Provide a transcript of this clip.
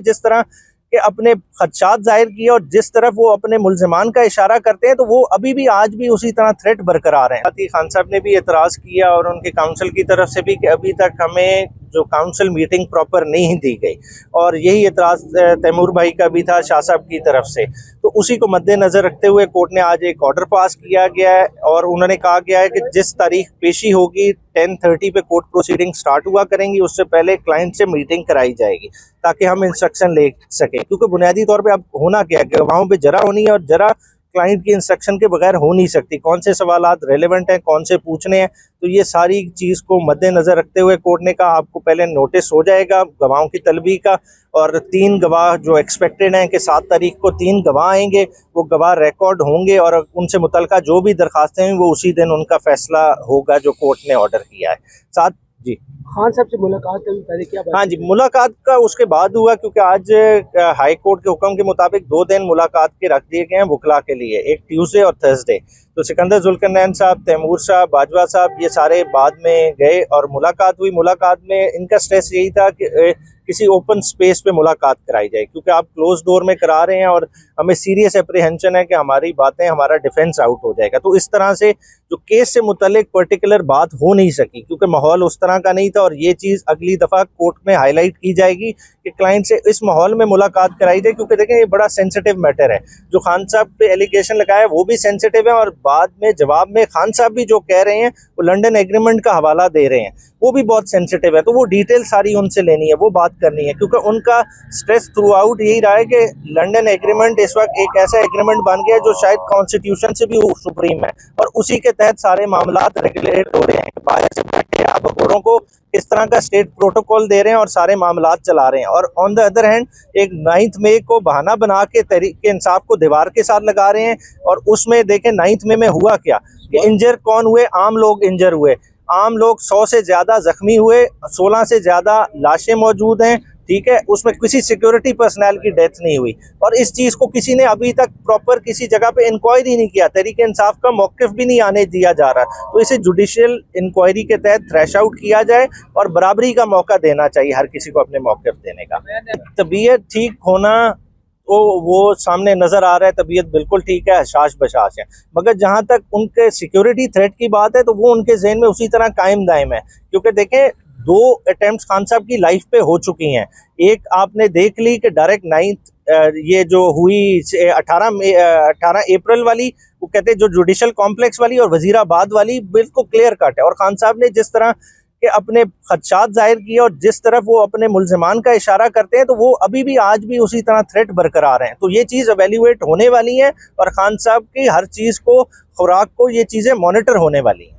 जिस तरह के अपने खदशात जाहिर किए और जिस तरफ वो अपने मुल्जिमान का इशारा करते हैं, तो वो अभी भी आज भी उसी तरह थ्रेट बरकरार हैं। खान साहब ने भी एतराज़ किया और उनके काउंसिल की तरफ से भी कि अभी तक हमें जो काउंसिल मीटिंग प्रॉपर नहीं दी गई, और यही एतराज़ तैमूर भाई का भी था शाह साहब की तरफ से। तो उसी को मद्देनज़र रखते हुए कोर्ट ने आज एक ऑर्डर पास किया गया है और उन्होंने कहा गया है कि जिस तारीख पेशी होगी 10:30 पे कोर्ट प्रोसीडिंग स्टार्ट हुआ करेंगी, उससे पहले क्लाइंट से मीटिंग कराई जाएगी ताकि हम इंस्ट्रक्शन ले सकें। क्योंकि बुनियादी तौर पे अब होना क्या है, गवाहों पे जरा होनी है और जरा क्लाइंट की इंस्ट्रक्शन के बगैर हो नहीं सकती। कौन से सवालात रेलेवेंट हैं, कौन से पूछने हैं, तो ये सारी चीज़ को मद्देनज़र रखते हुए कोर्ट ने कहा आपको पहले नोटिस हो जाएगा गवाहों की तलबी का, और 3 गवाह जो एक्सपेक्टेड हैं कि 7 तारीख को 3 गवाह आएंगे, वो गवाह रिकॉर्ड होंगे और उनसे मुतल्लिका जो भी दरखास्तें हैं वो उसी दिन उनका फैसला होगा जो कोर्ट ने ऑर्डर किया है। साथ जी खान साहब से मुलाकात करने पहले क्या बात? हाँ जी, मुलाकात का उसके बाद हुआ, क्योंकि आज हाई कोर्ट के हुक्म के मुताबिक 2 दिन मुलाकात के रख दिए गए हैं वकला के लिए, एक ट्यूसडे और थर्सडे। तो सिकंदर जुल्करनैन साहब, तैमूर साहब, बाजवा साहब, ये सारे बाद में गए और मुलाकात हुई। मुलाकात में इनका स्ट्रेस यही था कि किसी ओपन स्पेस पे मुलाकात कराई जाए, क्योंकि आप क्लोज डोर में करा रहे हैं और हमें सीरियस एप्रीहेंशन है कि हमारी बातें, हमारा डिफेंस आउट हो जाएगा। तो इस तरह से जो केस से मुतल्लिक पर्टिकुलर बात हो नहीं सकी, क्योंकि माहौल उस तरह का नहीं था। और ये चीज़ अगली दफ़ा कोर्ट में हाईलाइट की जाएगी कि क्लाइंट से इस माहौल में मुलाकात कराई जाए, क्योंकि देखें ये बड़ा सेंसिटिव मैटर है। जो खान साहब पे एलिगेशन लगाया वो भी सेंसिटिव है, और बाद में जवाब में खान साहब भी जो कह रहे हैं वो लंदन एग्रीमेंट का हवाला दे रहे हैं, वो भी बहुत सेंसिटिव है। तो वो डिटेल सारी उनसे लेनी है, वो बात करनी है, क्योंकि उनका स्ट्रेस थ्रू आउट यही रहा है कि लंदन एग्रीमेंट इस वक्त एक ऐसा एग्रीमेंट बन गया जो शायद कॉन्स्टिट्यूशन से भी सुप्रीम है, और उसी के तहत सारे मामलात रेगुलेट हो रहे हैं। बाहर से बैठे आप अखबारों को इस तरह का स्टेट प्रोटोकॉल दे रहे हैं और सारे मामलात चला रहे हैं। और ऑन द अदर हैंड एक 9 मई को बहाना बना के तहरीक इंसाफ को दीवार के साथ लगा रहे हैं। और उसमें देखें 9 मई में हुआ क्या कि इंजर कौन हुए, आम लोग इंजर हुए, आम लोग 100 से ज़्यादा जख्मी हुए, 16 से ज़्यादा लाशें मौजूद हैं, ठीक है। उसमें किसी सिक्योरिटी पर्सनल की डेथ नहीं हुई, और इस चीज़ को किसी ने अभी तक प्रॉपर किसी जगह पे इंक्वायरी नहीं किया, तहरीक इंसाफ का मौक़िफ़ भी नहीं आने दिया जा रहा। तो इसे जुडिशियल इंक्वायरी के तहत थ्रेश आउट किया जाए और बराबरी का मौका देना चाहिए हर किसी को अपने मौक़िफ़ देने का। तबीयत ठीक होना वो सामने नज़र आ रहा है, तबीयत बिल्कुल ठीक है, हशाश बशाश है। मगर जहाँ तक उनके सिक्योरिटी थ्रेट की बात है तो वो उनके जहन में उसी तरह कायम दायम है, क्योंकि देखें 2 अटेम्प्ट खान साहब की लाइफ पे हो चुकी हैं। एक आपने देख ली कि डायरेक्ट 9 ये जो हुई 18 अप्रैल वाली, वो कहते हैं जो जुडिशल कॉम्प्लेक्स वाली, और वजीराबाद वाली बिल्कुल क्लियर कट है। और खान साहब ने जिस तरह के अपने खदशात जाहिर किए और जिस तरफ वो अपने मुल्जिमान का इशारा करते हैं, तो वो अभी भी आज भी उसी तरह थ्रेट बरकरार हैं। तो ये चीज़ एवेल्युएट होने वाली है और खान साहब की हर चीज़ को, खुराक को, ये चीज़ें मॉनिटर होने वाली हैं।